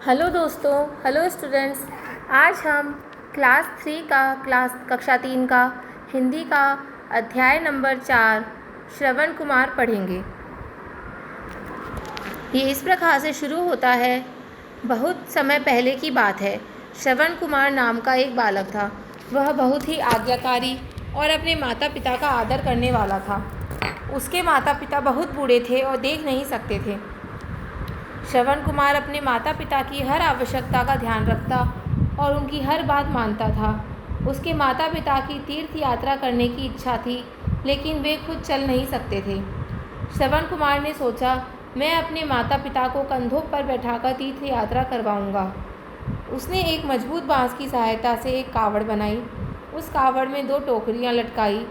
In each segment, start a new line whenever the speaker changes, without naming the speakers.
Hello दोस्तों, hello students. आज हम क्लास कक्षा 3 का हिंदी का अध्याय नंबर 4 श्रवण कुमार पढ़ेंगे। ये इस प्रकार से शुरू होता है। बहुत समय पहले की बात है। श्रवण कुमार नाम का एक बालक था। वह बहुत ही आज्ञाकारी और अपने माता पिता का आदर करने वाला था। उसके माता पिता बहुत बूढ़े थे और देख नहीं सकते थे। श्रवण कुमार अपने माता पिता की हर आवश्यकता का ध्यान रखता और उनकी हर बात मानता था। उसके माता पिता की तीर्थ यात्रा करने की इच्छा थी, लेकिन वे खुद चल नहीं सकते थे। श्रवण कुमार ने सोचा, मैं अपने माता पिता को कंधों पर बैठाकर तीर्थ यात्रा करवाऊंगा। उसने एक मजबूत बांस की सहायता से एक कावड़ बनाई। उस कावड़ में 2 टोकरियां लटकाई,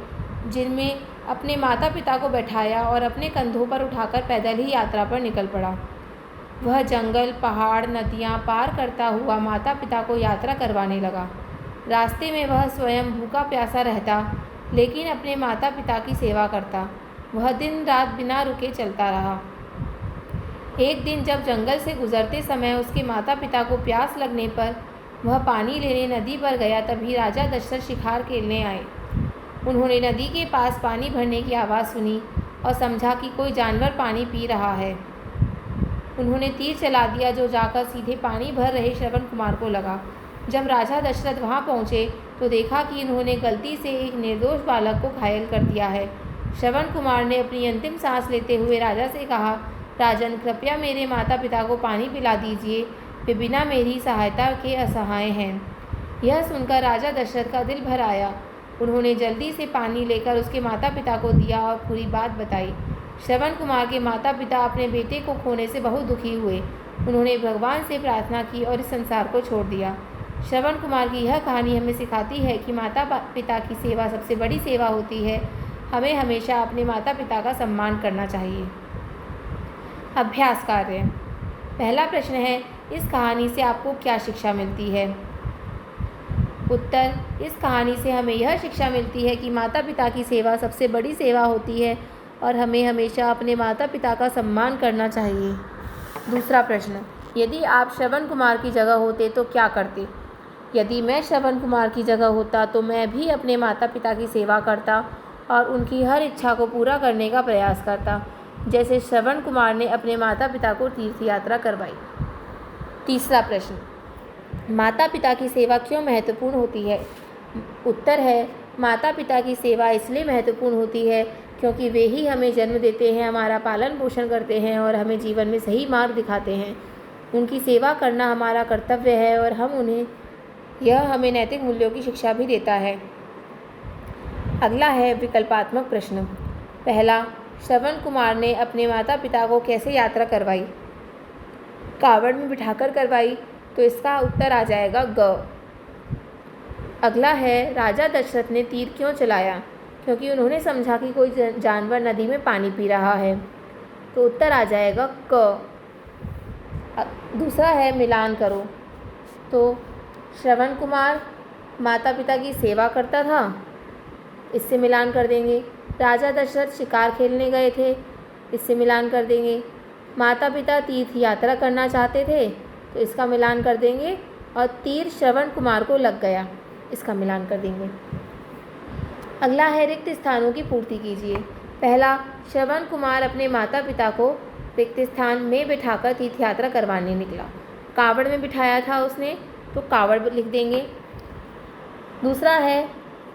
जिनमें अपने माता पिता को बैठाया और अपने कंधों पर उठाकर पैदल ही यात्रा पर निकल पड़ा। वह जंगल, पहाड़, नदियाँ पार करता हुआ माता पिता को यात्रा करवाने लगा। रास्ते में वह स्वयं भूखा प्यासा रहता, लेकिन अपने माता पिता की सेवा करता। वह दिन रात बिना रुके चलता रहा। एक दिन जब जंगल से गुजरते समय उसके माता पिता को प्यास लगने पर वह पानी लेने नदी पर गया, तभी राजा दशरथ शिकार खेलने आए। उन्होंने नदी के पास पानी भरने की आवाज़ सुनी और समझा कि कोई जानवर पानी पी रहा है। उन्होंने तीर चला दिया, जो जाकर सीधे पानी भर रहे श्रवण कुमार को लगा। जब राजा दशरथ वहां पहुंचे तो देखा कि इन्होंने गलती से एक निर्दोष बालक को घायल कर दिया है। श्रवण कुमार ने अपनी अंतिम सांस लेते हुए राजा से कहा, राजन, कृपया मेरे माता पिता को पानी पिला दीजिए। वे बिना मेरी सहायता के असहाय हैं। यह सुनकर राजा दशरथ का दिल भर आया। उन्होंने जल्दी से पानी लेकर उसके माता पिता को दिया और पूरी बात बताई। श्रवण कुमार के माता पिता अपने बेटे को खोने से बहुत दुखी हुए। उन्होंने भगवान से प्रार्थना की और इस संसार को छोड़ दिया। श्रवण कुमार की यह कहानी हमें सिखाती है कि माता पिता की सेवा सबसे बड़ी सेवा होती है। हमें हमेशा अपने माता पिता का सम्मान करना चाहिए। अभ्यास कार्य। पहला प्रश्न है, इस कहानी से आपको क्या शिक्षा मिलती है? उत्तर, इस कहानी से हमें यह शिक्षा मिलती है कि माता पिता की सेवा सबसे बड़ी सेवा होती है और हमें हमेशा अपने माता पिता का सम्मान करना चाहिए। दूसरा प्रश्न, यदि आप श्रवण कुमार की जगह होते तो क्या करते? यदि मैं श्रवण कुमार की जगह होता तो मैं भी अपने माता पिता की सेवा करता और उनकी हर इच्छा को पूरा करने का प्रयास करता, जैसे श्रवण कुमार ने अपने माता पिता को तीर्थ यात्रा करवाई। तीसरा प्रश्न, माता पिता की सेवा क्यों महत्वपूर्ण होती है? उत्तर है, माता पिता की सेवा इसलिए महत्वपूर्ण होती है क्योंकि वे ही हमें जन्म देते हैं, हमारा पालन पोषण करते हैं और हमें जीवन में सही मार्ग दिखाते हैं। उनकी सेवा करना हमारा कर्तव्य है और यह हमें नैतिक मूल्यों की शिक्षा भी देता है। अगला है विकल्पात्मक प्रश्न। पहला, श्रवण कुमार ने अपने माता पिता को कैसे यात्रा करवाई? कावड़ में बिठाकर करवाई, तो इसका उत्तर आ जाएगा ग। अगला है, राजा दशरथ ने तीर क्यों चलाया? क्योंकि उन्होंने समझा कि कोई जानवर नदी में पानी पी रहा है, तो उत्तर आ जाएगा क। दूसरा है मिलान करो, तो श्रवण कुमार माता पिता की सेवा करता था, इससे मिलान कर देंगे। राजा दशरथ शिकार खेलने गए थे, इससे मिलान कर देंगे। माता पिता तीर्थ यात्रा करना चाहते थे, तो इसका मिलान कर देंगे। और तीर श्रवण कुमार को लग गया, इसका मिलान कर देंगे। अगला है रिक्त स्थानों की पूर्ति कीजिए। पहला, श्रवण कुमार अपने माता पिता को रिक्त स्थान में बिठाकर तीर्थ यात्रा करवाने निकला। कावड़ में बिठाया था उसने, तो कावड़ लिख देंगे। दूसरा है,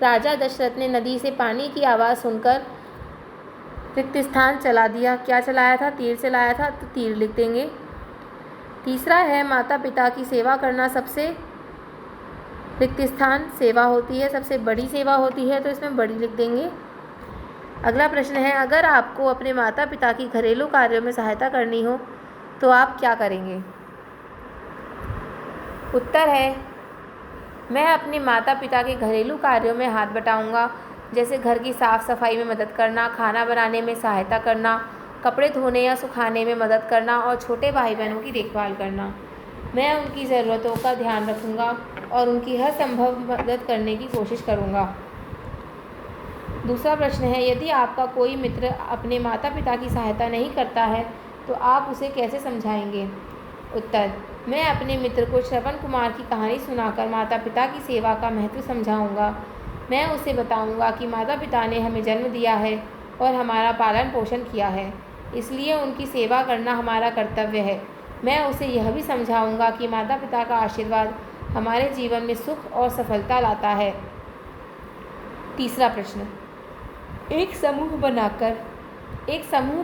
राजा दशरथ ने नदी से पानी की आवाज़ सुनकर रिक्त स्थान चला दिया। क्या चलाया था? तीर चलाया था, तो तीर लिख देंगे। तीसरा है, माता पिता की सेवा करना सबसे रिक्त स्थान सेवा होती है, सबसे बड़ी सेवा होती है, तो इसमें बड़ी लिख देंगे। अगला प्रश्न है, अगर आपको अपने माता पिता की घरेलू कार्यों में सहायता करनी हो तो आप क्या करेंगे? उत्तर है, मैं अपने माता पिता के घरेलू कार्यों में हाथ बटाऊंगा, जैसे घर की साफ़ सफाई में मदद करना, खाना बनाने में सहायता करना, कपड़े धोने या सुखाने में मदद करना और छोटे भाई बहनों की देखभाल करना। मैं उनकी ज़रूरतों का ध्यान रखूंगा और उनकी हर संभव मदद करने की कोशिश करूंगा। दूसरा प्रश्न है, यदि आपका कोई मित्र अपने माता पिता की सहायता नहीं करता है तो आप उसे कैसे समझाएंगे? उत्तर, मैं अपने मित्र को श्रवण कुमार की कहानी सुनाकर माता पिता की सेवा का महत्व समझाऊंगा। मैं उसे बताऊंगा कि माता पिता ने हमें जन्म दिया है और हमारा पालन पोषण किया है, इसलिए उनकी सेवा करना हमारा कर्तव्य है। मैं उसे यह भी समझाऊंगा कि माता पिता का आशीर्वाद हमारे जीवन में सुख और सफलता लाता है। तीसरा प्रश्न, एक समूह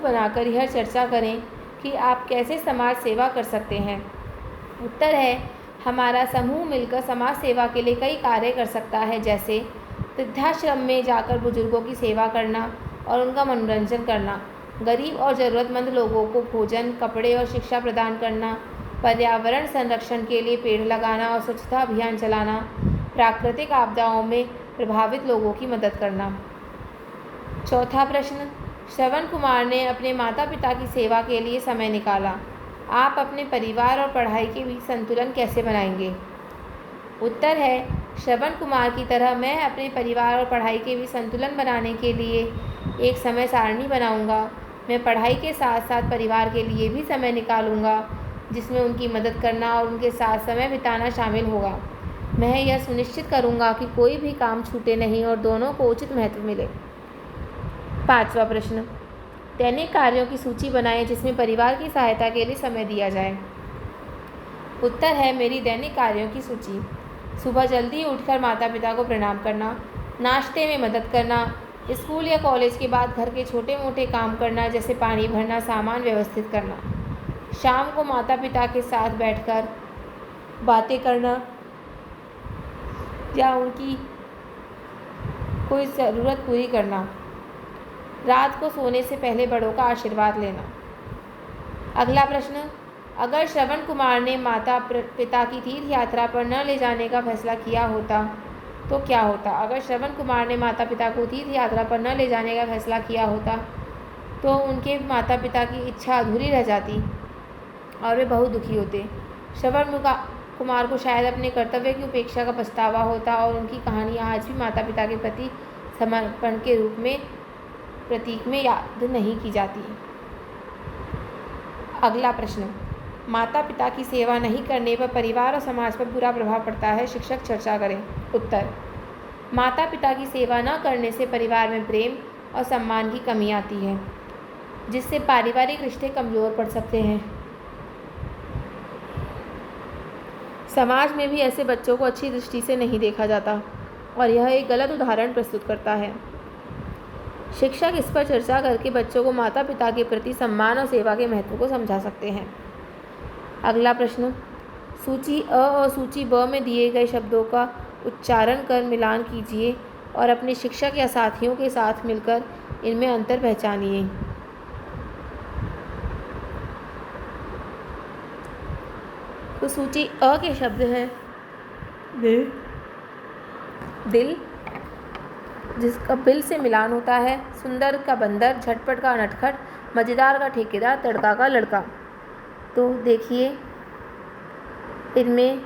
बनाकर यह चर्चा करें कि आप कैसे समाज सेवा कर सकते हैं। उत्तर है, हमारा समूह मिलकर समाज सेवा के लिए कई कार्य कर सकता है, जैसे वृद्धाश्रम में जाकर बुजुर्गों की सेवा करना और उनका मनोरंजन करना, गरीब और ज़रूरतमंद लोगों को भोजन, कपड़े और शिक्षा प्रदान करना, पर्यावरण संरक्षण के लिए पेड़ लगाना और स्वच्छता अभियान चलाना, प्राकृतिक आपदाओं में प्रभावित लोगों की मदद करना। चौथा प्रश्न, श्रवण कुमार ने अपने माता पिता की सेवा के लिए समय निकाला। आप अपने परिवार और पढ़ाई के बीच संतुलन कैसे बनाएंगे। उत्तर है, श्रवण कुमार की तरह मैं अपने परिवार और पढ़ाई के बीच संतुलन बनाने के लिए एक समय सारणी बनाऊंगा। मैं पढ़ाई के साथ साथ परिवार के लिए भी समय निकालूंगा, जिसमें उनकी मदद करना और उनके साथ समय बिताना शामिल होगा। मैं यह सुनिश्चित करूंगा कि कोई भी काम छूटे नहीं और दोनों को उचित महत्व मिले। पांचवा प्रश्न, दैनिक कार्यों की सूची बनाएं जिसमें परिवार की सहायता के लिए समय दिया जाए। उत्तर है, मेरी दैनिक कार्यों की सूची: सुबह जल्दी उठकर माता पिता को प्रणाम करना, नाश्ते में मदद करना, स्कूल या कॉलेज के बाद घर के छोटे मोटे काम करना जैसे पानी भरना, सामान व्यवस्थित करना, शाम को माता पिता के साथ बैठकर बातें करना या उनकी कोई ज़रूरत पूरी करना, रात को सोने से पहले बड़ों का आशीर्वाद लेना। अगला प्रश्न, अगर श्रवण कुमार ने माता पिता की तीर्थ यात्रा पर न ले जाने का फैसला किया होता तो क्या होता। अगर श्रवण कुमार ने माता पिता को तीर्थ यात्रा पर न ले जाने का फैसला किया होता तो उनके माता पिता की इच्छा अधूरी रह जाती और वे बहुत दुखी होते। श्रवण कुमार को शायद अपने कर्तव्य की उपेक्षा का पछतावा होता और उनकी कहानी आज भी माता पिता के प्रति समर्पण के रूप में प्रतीक में याद नहीं की जाती। अगला प्रश्न, माता पिता की सेवा नहीं करने पर परिवार और समाज पर बुरा प्रभाव पड़ता है, शिक्षक चर्चा करें। उत्तर, माता पिता की सेवा न करने से परिवार में प्रेम और सम्मान की कमी आती है, जिससे पारिवारिक रिश्ते कमज़ोर पड़ सकते हैं। समाज में भी ऐसे बच्चों को अच्छी दृष्टि से नहीं देखा जाता और यह एक गलत उदाहरण प्रस्तुत करता है। शिक्षक इस पर चर्चा करके बच्चों को माता पिता के प्रति सम्मान और सेवा के महत्व को समझा सकते हैं। अगला प्रश्न, सूची अ और सूची ब में दिए गए शब्दों का उच्चारण कर मिलान कीजिए और अपने शिक्षक या साथियों के साथ मिलकर इनमें अंतर पहचानिए। तो सूची अ के शब्द हैं दिल, जिसका बिल से मिलान होता है, सुंदर का बंदर, झटपट का नटखट, मज़ेदार का ठेकेदार, तड़का का लड़का। तो देखिए, इनमें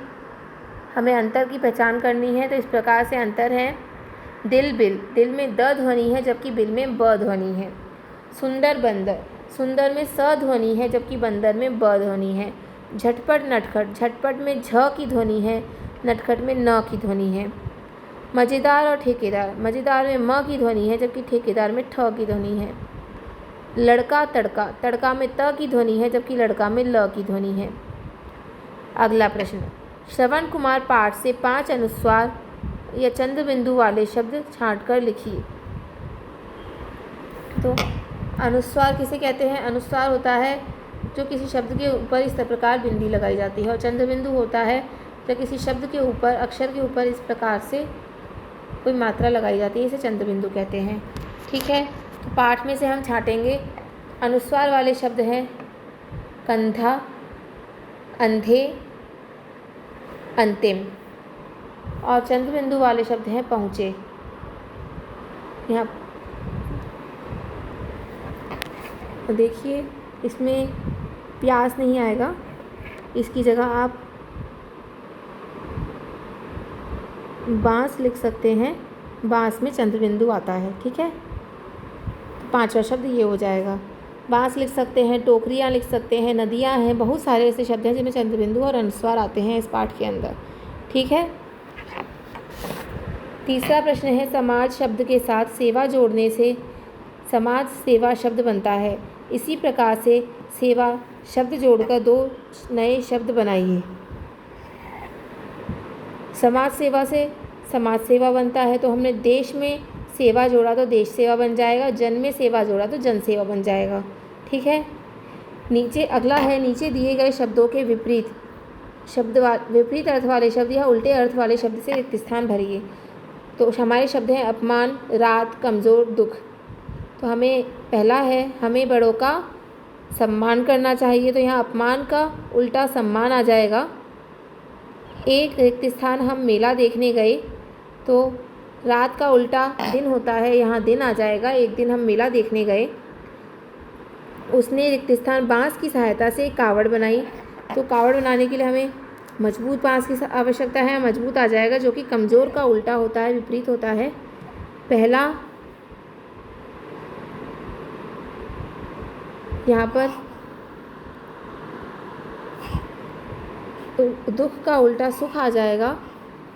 हमें अंतर की पहचान करनी है। तो इस प्रकार से अंतर है, दिल बिल, दिल में द ध्वनि है जबकि बिल में ब ध्वनि है। सुंदर बंदर, सुंदर में स ध्वनि है जबकि बंदर में ब ध्वनि है। झटपट नटखट, झटपट में झ की ध्वनि है, नटखट में न की ध्वनि है। मज़ेदार और ठेकेदार, मज़ेदार में म की ध्वनि है जबकि ठेकेदार में ठ की ध्वनि है। लड़का तड़का, तड़का में त की ध्वनि है जबकि लड़का में ल की ध्वनि है। अगला प्रश्न, श्रवण कुमार पाठ से 5 अनुस्वार या चंद्र बिंदु वाले शब्द छांटकर लिखिए। तो अनुस्वार किसे कहते हैं? अनुस्वार होता है जो किसी शब्द के ऊपर इस प्रकार बिंदी लगाई जाती है, और चंद्र बिंदु होता है जब किसी शब्द के ऊपर, अक्षर के ऊपर इस प्रकार से कोई मात्रा लगाई जाती है, इसे चंद्र बिंदु कहते हैं। ठीक है, तो पाठ में से हम छांटेंगे। अनुस्वार वाले शब्द हैं कंधा, अंधे, अंतिम, और चंद्र बिंदु वाले शब्द हैं पहुँचे। यहाँ देखिए, इसमें प्यास नहीं आएगा, इसकी जगह आप बांस लिख सकते हैं, बांस में चंद्र बिंदु आता है। ठीक है, तो 5वां शब्द ये हो जाएगा। बांस लिख सकते हैं, टोकरियाँ लिख सकते हैं, नदियाँ हैं, बहुत सारे ऐसे शब्द हैं जिनमें चंद्रबिंदु और अनुस्वार आते हैं इस पाठ के अंदर। ठीक है। तीसरा प्रश्न है, समाज शब्द के साथ सेवा जोड़ने से समाज सेवा शब्द बनता है। इसी प्रकार से सेवा शब्द जोड़कर 2 नए शब्द बनाइए। समाज सेवा से समाज सेवा बनता है, तो हमने देश में सेवा जोड़ा तो देश सेवा बन जाएगा, जन में सेवा जोड़ा तो जन सेवा बन जाएगा। ठीक है। नीचे अगला है, नीचे दिए गए शब्दों के विपरीत विपरीत अर्थ वाले शब्द या उल्टे अर्थ वाले शब्द से रिक्त स्थान भरिए। तो हमारे शब्द हैं अपमान, रात, कमज़ोर, दुख। तो हमें पहला है, हमें बड़ों का सम्मान करना चाहिए, तो यहाँ अपमान का उल्टा सम्मान आ जाएगा। एक रिक्त स्थान, हम मेला देखने गए, तो रात का उल्टा दिन होता है, यहाँ दिन आ जाएगा। एक दिन हम मेला देखने गए, उसने रिक्त स्थान बांस की सहायता से कावड़ बनाई, तो कावड़ बनाने के लिए हमें मजबूत बांस की आवश्यकता है, मजबूत आ जाएगा, जो कि कमज़ोर का उल्टा होता है, विपरीत होता है। पहला यहाँ पर दुख का उल्टा सुख आ जाएगा।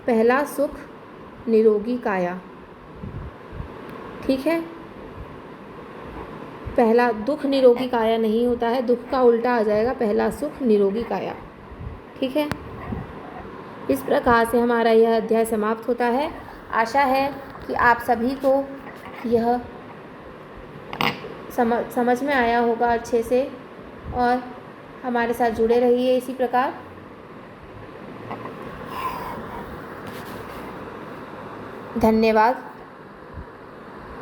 पहला सुख निरोगी काया। ठीक है। पहला दुख निरोगी काया नहीं होता है, दुख का उल्टा आ जाएगा पहला सुख निरोगी काया। ठीक है। इस प्रकार से हमारा यह अध्याय समाप्त होता है। आशा है कि आप सभी को यह समझ में आया होगा अच्छे से, और हमारे साथ जुड़े रहिए इसी प्रकार। धन्यवाद।